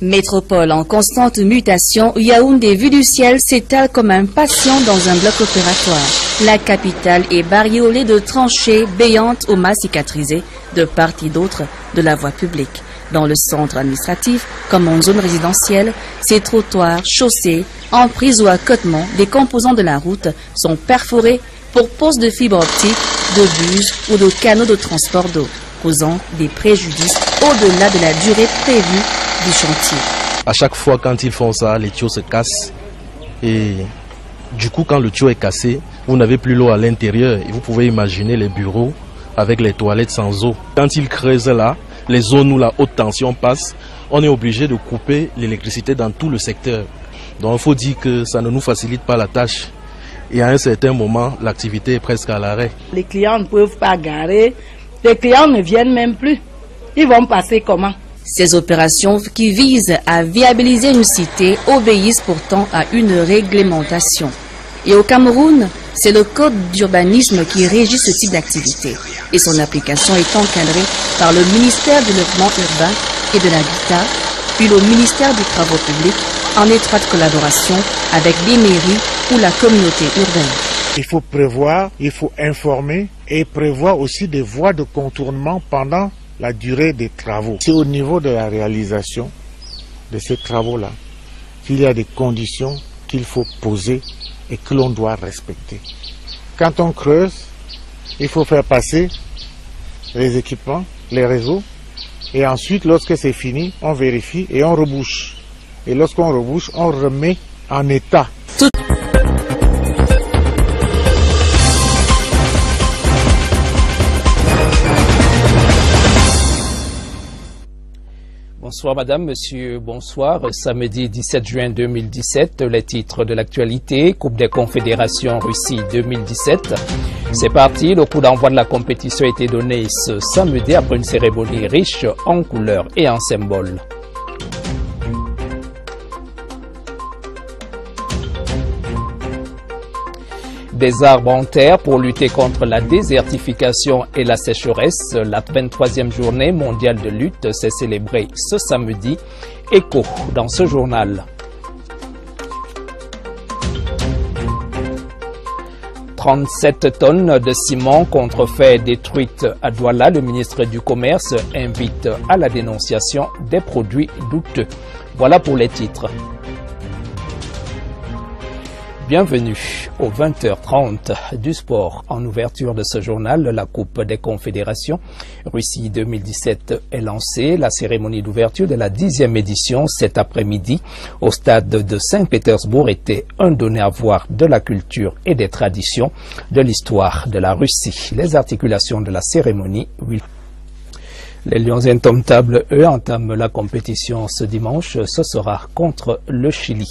Métropole en constante mutation, Yaoundé vue du ciel s'étale comme un patient dans un bloc opératoire. La capitale est bariolée de tranchées béantes aux mains cicatrisées de part et d'autre de la voie publique. Dans le centre administratif, comme en zone résidentielle, ces trottoirs, chaussées, emprises ou accotements des composants de la route sont perforés pour pose de fibres optiques, de buses ou de canaux de transport d'eau, causant des préjudices au-delà de la durée prévue du chantier. À chaque fois quand ils font ça, les tuyaux se cassent Et du coup, quand le tuyau est cassé, vous n'avez plus l'eau à l'intérieur. Et vous pouvez imaginer les bureaux avec les toilettes sans eau. Quand ils creusent là, les zones où la haute tension passe, on est obligé de couper l'électricité dans tout le secteur. Donc il faut dire que ça ne nous facilite pas la tâche. Et à un certain moment, l'activité est presque à l'arrêt. Les clients ne peuvent pas garer, les clients ne viennent même plus. Ils vont passer comment? Ces opérations qui visent à viabiliser une cité obéissent pourtant à une réglementation. Et au Cameroun, c'est le code d'urbanisme qui régit ce type d'activité. Et son application est encadrée par le ministère du Développement urbain et de l'Habitat, puis le ministère des Travaux publics, en étroite collaboration avec les mairies ou la communauté urbaine. Il faut prévoir, il faut informer et prévoir aussi des voies de contournement pendant la durée des travaux. C'est au niveau de la réalisation de ces travaux-là qu'il y a des conditions qu'il faut poser et que l'on doit respecter. Quand on creuse, il faut faire passer les équipements, les réseaux, et ensuite, lorsque c'est fini, on vérifie et on rebouche. Et lorsqu'on rebouche, on remet en état. Bonsoir madame, monsieur, bonsoir. Samedi 17 juin 2017, les titres de l'actualité, Coupe des Confédérations Russie 2017. C'est parti, le coup d'envoi de la compétition a été donné ce samedi après une cérémonie riche en couleurs et en symboles. Des arbres en terre pour lutter contre la désertification et la sécheresse. La 23e journée mondiale de lutte s'est célébrée ce samedi. Écho dans ce journal. 37 tonnes de ciment contrefait détruites à Douala. Le ministre du Commerce invite à la dénonciation des produits douteux. Voilà pour les titres. Bienvenue aux 20h30 du sport. En ouverture de ce journal, la Coupe des Confédérations Russie 2017 est lancée. La cérémonie d'ouverture de la 10e édition cet après-midi au stade de Saint-Pétersbourg était un donné à voir de la culture et des traditions de l'histoire de la Russie. Les articulations de la cérémonie, oui. Les Lions indomptables, eux, entament la compétition ce dimanche. Ce sera contre le Chili.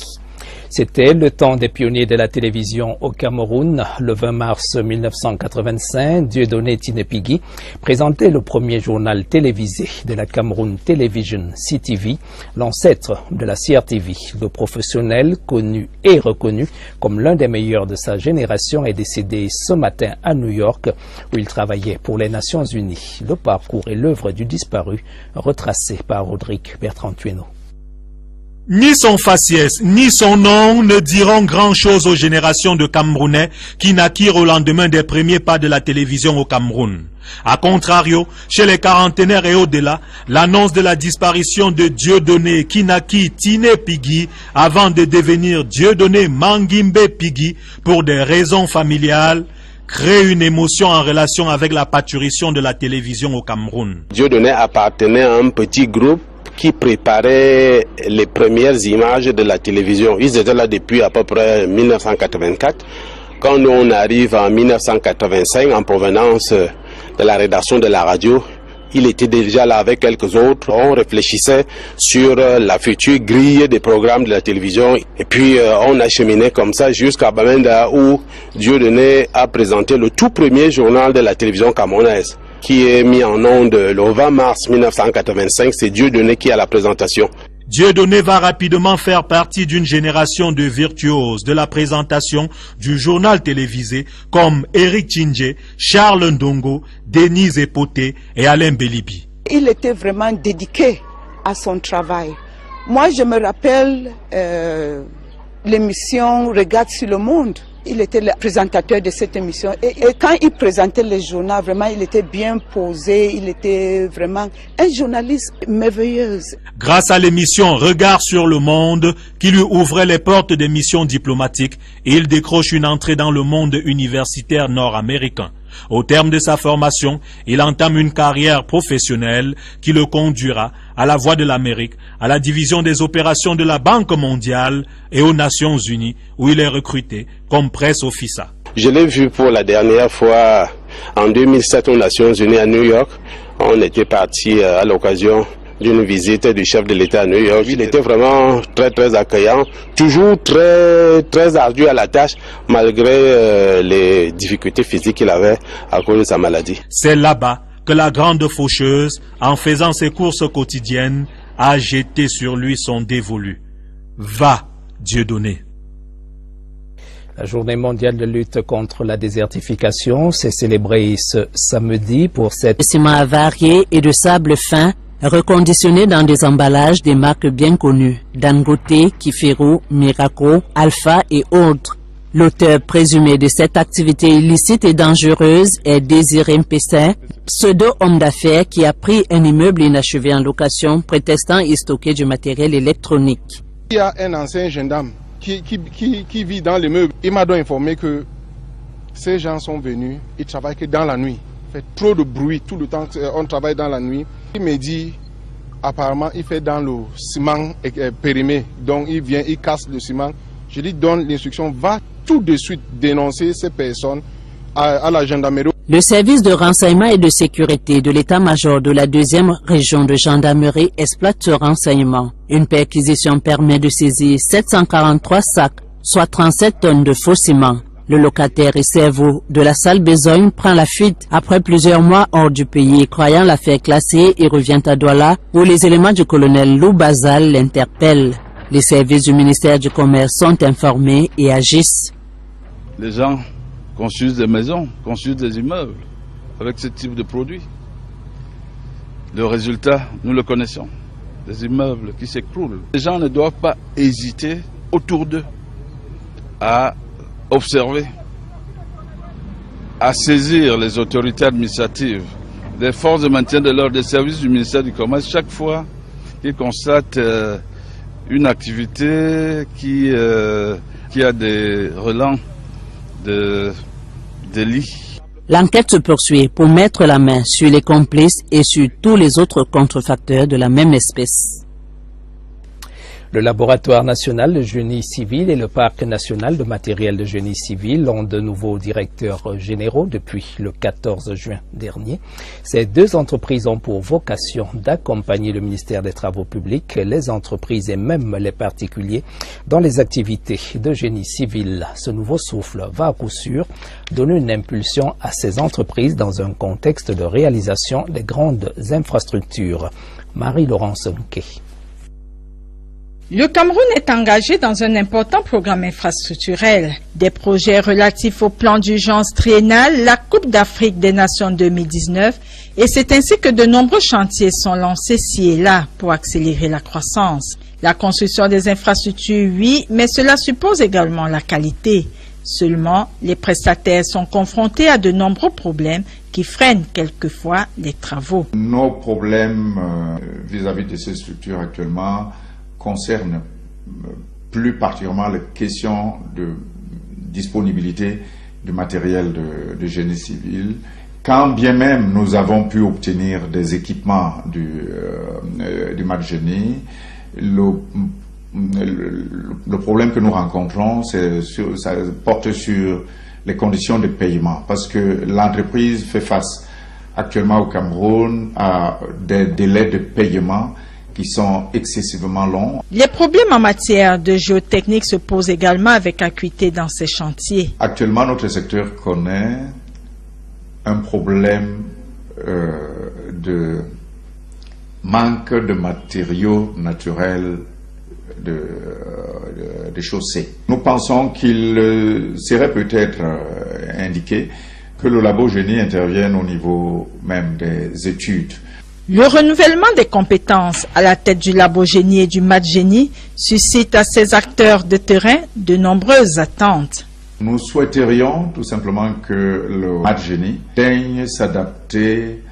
C'était le temps des pionniers de la télévision au Cameroun. Le 20 mars 1985, Dieudonné Tinepigui présentait le premier journal télévisé de la Cameroun Television CTV, l'ancêtre de la CRTV. Le professionnel, connu et reconnu comme l'un des meilleurs de sa génération, est décédé ce matin à New York, où il travaillait pour les Nations Unies. Le parcours et l'œuvre du disparu, retracés par Rodrigue Bertrand-Tueno. Ni son faciès, ni son nom ne diront grand-chose aux générations de Camerounais qui naquirent au lendemain des premiers pas de la télévision au Cameroun. A contrario, chez les quarantenaires et au-delà, l'annonce de la disparition de Dieudonné Kinaki Tinepigui avant de devenir Dieudonné Mangimbe Pigui pour des raisons familiales crée une émotion en relation avec la patriciation de la télévision au Cameroun. Dieudonné appartenait à un petit groupe qui préparait les premières images de la télévision. Ils étaient là depuis à peu près 1984. Quand on arrive en 1985 en provenance de la rédaction de la radio, il était déjà là avec quelques autres. On réfléchissait sur la future grille des programmes de la télévision. Et puis on a cheminé comme ça jusqu'à Bamenda où Dieudonné a présenté le tout premier journal de la télévision camerounaise, qui est mis en onde le 20 mars 1985. C'est Dieudonné qui a la présentation. Dieudonné va rapidement faire partie d'une génération de virtuoses de la présentation du journal télévisé comme Eric Tchindje, Charles Ndongo, Denise Epoté et Alain Bélibi. Il était vraiment dédié à son travail. Moi, je me rappelle l'émission Regarde sur le monde. Il était le présentateur de cette émission et quand il présentait les journaux, vraiment, il était bien posé, il était vraiment un journaliste merveilleux. Grâce à l'émission Regard sur le monde, qui lui ouvrait les portes des missions diplomatiques, il décroche une entrée dans le monde universitaire nord-américain. Au terme de sa formation, il entame une carrière professionnelle qui le conduira à la Voix de l'Amérique, à la division des opérations de la Banque mondiale et aux Nations Unies, où il est recruté comme press officer. Je l'ai vu pour la dernière fois en 2007 aux Nations Unies à New York. On était parti à l'occasion d'une visite du chef de l'État à New York. Il était vraiment très accueillant, toujours très ardu à la tâche, malgré les difficultés physiques qu'il avait à cause de sa maladie. C'est là-bas que la grande faucheuse, en faisant ses courses quotidiennes, a jeté sur lui son dévolu. Va, Dieudonné. La journée mondiale de lutte contre la désertification s'est célébrée ce samedi pour cette... Le ciment avarié et de sable fin reconditionné dans des emballages des marques bien connues, Dangote, Kifero, Miraco, Alpha et autres. L'auteur présumé de cette activité illicite et dangereuse est Désiré Mpessin, pseudo-homme d'affaires qui a pris un immeuble inachevé en location prétextant y stocker du matériel électronique. Il y a un ancien gendarme qui vit dans l'immeuble. Il m'a donc informé que ces gens sont venus, ils travaillent que dans la nuit. Il fait trop de bruit tout le temps, on travaille dans la nuit. Il me dit, apparemment, il fait dans le ciment périmé. Donc il vient, il casse le ciment. Je lui donne l'instruction, va tout de suite dénoncer ces personnes à la gendarmerie. Le service de renseignement et de sécurité de l'état-major de la 2e région de gendarmerie exploite ce renseignement. Une perquisition permet de saisir 743 sacs, soit 37 tonnes de faux ciment. Le locataire et cerveau de la salle Besogne prend la fuite après plusieurs mois hors du pays, croyant l'affaire classée et revient à Douala où les éléments du colonel Lou Bazal l'interpellent. Les services du ministère du Commerce sont informés et agissent. Les gens construisent des maisons, construisent des immeubles avec ce type de produits. Le résultat, nous le connaissons. Des immeubles qui s'écroulent. Les gens ne doivent pas hésiter autour d'eux à observer, à saisir les autorités administratives, les forces de maintien de l'ordre, des services du ministère du Commerce, chaque fois qu'ils constatent une activité qui a des relents de délit. L'enquête se poursuit pour mettre la main sur les complices et sur tous les autres contrefacteurs de la même espèce. Le laboratoire national de génie civil et le parc national de matériel de génie civil ont de nouveaux directeurs généraux depuis le 14 juin dernier. Ces deux entreprises ont pour vocation d'accompagner le ministère des Travaux publics, les entreprises et même les particuliers dans les activités de génie civil. Ce nouveau souffle va à coup sûr donner une impulsion à ces entreprises dans un contexte de réalisation des grandes infrastructures. Marie-Laurence Nke. Le Cameroun est engagé dans un important programme infrastructurel. Des projets relatifs au plan d'urgence triennal, la Coupe d'Afrique des Nations 2019, et c'est ainsi que de nombreux chantiers sont lancés ci et là pour accélérer la croissance. La construction des infrastructures, oui, mais cela suppose également la qualité. Seulement, les prestataires sont confrontés à de nombreux problèmes qui freinent quelquefois les travaux. Nos problèmes vis-à-vis de ces structures actuellement concerne plus particulièrement les questions de disponibilité du matériel de génie civil. Quand bien même nous avons pu obtenir des équipements du MatGénie, le problème que nous rencontrons, ça porte sur les conditions de paiement, parce que l'entreprise fait face actuellement au Cameroun à des délais de paiement qui sont excessivement longs. Les problèmes en matière de géotechnique se posent également avec acuité dans ces chantiers. Actuellement, notre secteur connaît un problème de manque de matériaux naturels de chaussées. Nous pensons qu'il serait peut-être indiqué que le labo génie intervienne au niveau même des études. Le renouvellement des compétences à la tête du labo génie et du MatGénie suscite à ces acteurs de terrain de nombreuses attentes. Nous souhaiterions tout simplement que le MatGénie daigne s'adapter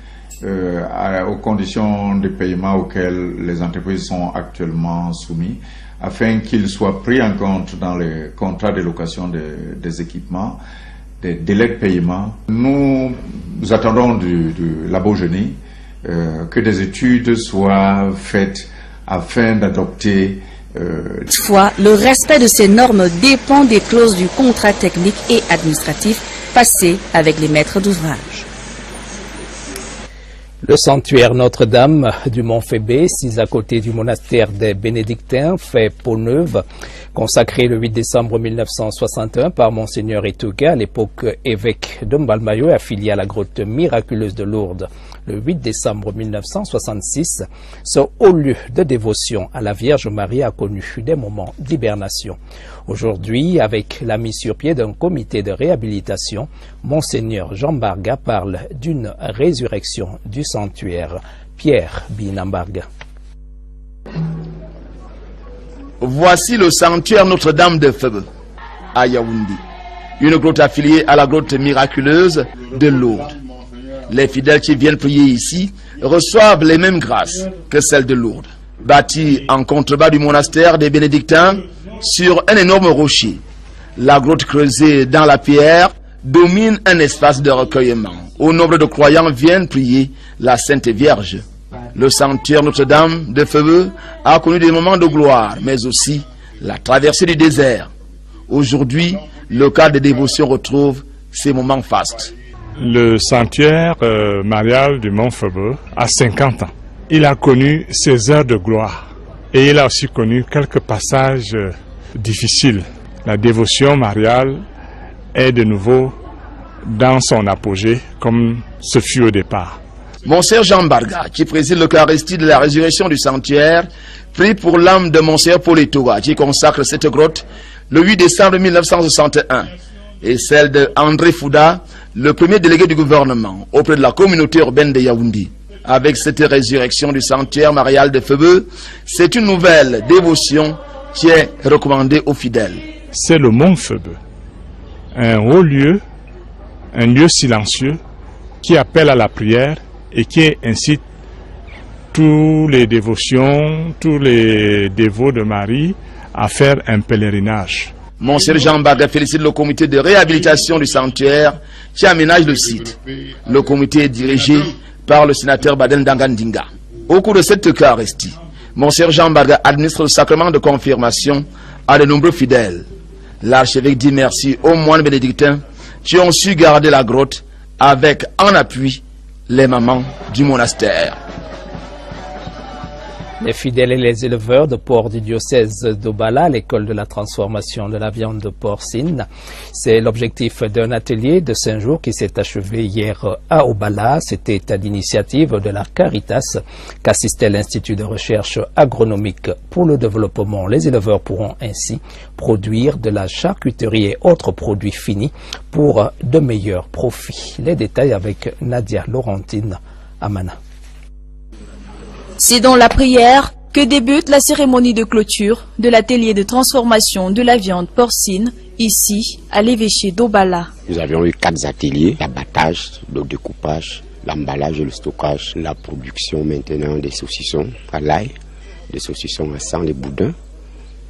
aux conditions de paiement auxquelles les entreprises sont actuellement soumises, afin qu'ils soient pris en compte dans les contrats de location des équipements des délais de paiement. Nous attendons du labo génie que des études soient faites afin d'adopter. Toutefois, le respect de ces normes dépend des clauses du contrat technique et administratif passé avec les maîtres d'ouvrage. Le sanctuaire Notre-Dame du Mont-Fébé, situé à côté du monastère des Bénédictins, fait peau neuve. Consacré le 8 décembre 1961 par Monseigneur Etouga, à l'époque évêque de Mbalmayo et affilié à la grotte miraculeuse de Lourdes. Le 8 décembre 1966, ce haut lieu de dévotion à la Vierge Marie a connu des moments d'hibernation. Aujourd'hui, avec la mise sur pied d'un comité de réhabilitation, Monseigneur Jean Barga parle d'une résurrection du sanctuaire. Pierre Binambarga. Voici le sanctuaire Notre-Dame de Febe à Yaoundé, une grotte affiliée à la grotte miraculeuse de Lourdes. Les fidèles qui viennent prier ici reçoivent les mêmes grâces que celles de Lourdes. Bâtie en contrebas du monastère des Bénédictins sur un énorme rocher, la grotte creusée dans la pierre domine un espace de recueillement où nombre de croyants viennent prier la Sainte Vierge. Le sanctuaire Notre-Dame de Febe a connu des moments de gloire, mais aussi la traversée du désert. Aujourd'hui, le cadre de dévotion retrouve ses moments fastes. Le sanctuaire marial du Mont-Febe a 50 ans. Il a connu ses heures de gloire et il a aussi connu quelques passages difficiles. La dévotion mariale est de nouveau dans son apogée comme ce fut au départ. Monseigneur Jean Barga, qui préside l'Eucharistie de la résurrection du sanctuaire, prie pour l'âme de Monseigneur Paul Etouga, qui consacre cette grotte le 8 décembre 1961, et celle de André Fouda, le premier délégué du gouvernement auprès de la communauté urbaine de Yaoundé. Avec cette résurrection du sanctuaire marial de Febe, c'est une nouvelle dévotion qui est recommandée aux fidèles. C'est le Mont Febe, un haut lieu, un lieu silencieux qui appelle à la prière et qui incite tous les dévotions, tous les dévots de Marie à faire un pèlerinage. Monseigneur Jean Barga félicite le comité de réhabilitation du sanctuaire qui aménage le site. Le comité est dirigé par le sénateur Baden Dangandinga. Au cours de cette Eucharistie, Monseigneur Jean Barga administre le sacrement de confirmation à de nombreux fidèles. L'archevêque dit merci aux moines bénédictins qui ont su garder la grotte avec en appui les mamans du monastère. Les fidèles et les éleveurs de porc du diocèse d'Obala, l'école de la transformation de la viande porcine. C'est l'objectif d'un atelier de 5 jours qui s'est achevé hier à Obala. C'était à l'initiative de la Caritas qu'assistait l'Institut de recherche agronomique pour le développement. Les éleveurs pourront ainsi produire de la charcuterie et autres produits finis pour de meilleurs profits. Les détails avec Nadia Laurentine Amana. C'est dans la prière que débute la cérémonie de clôture de l'atelier de transformation de la viande porcine, ici à l'évêché d'Obala. Nous avions eu 4 ateliers, l'abattage, le découpage, l'emballage et le stockage, la production maintenant des saucissons à l'ail, des saucissons à sang, des boudins,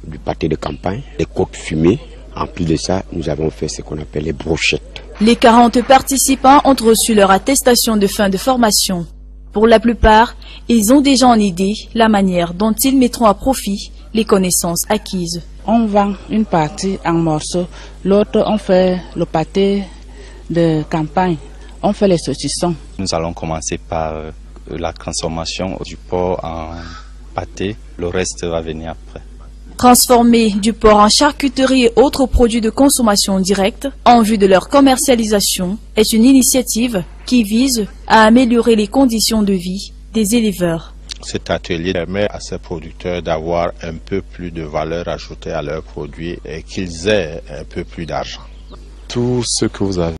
du pâté de campagne, des côtes fumées. En plus de ça, nous avons fait ce qu'on appelle les brochettes. Les 40 participants ont reçu leur attestation de fin de formation. Pour la plupart, ils ont déjà en idée la manière dont ils mettront à profit les connaissances acquises. On vend une partie en morceaux, l'autre on fait le pâté de campagne, on fait les saucissons. Nous allons commencer par la transformation du porc en pâté, le reste va venir après. Transformer du porc en charcuterie et autres produits de consommation directe en vue de leur commercialisation est une initiative qui vise à améliorer les conditions de vie des éleveurs. Cet atelier permet à ces producteurs d'avoir un peu plus de valeur ajoutée à leurs produits et qu'ils aient un peu plus d'argent. Tout ce que vous avez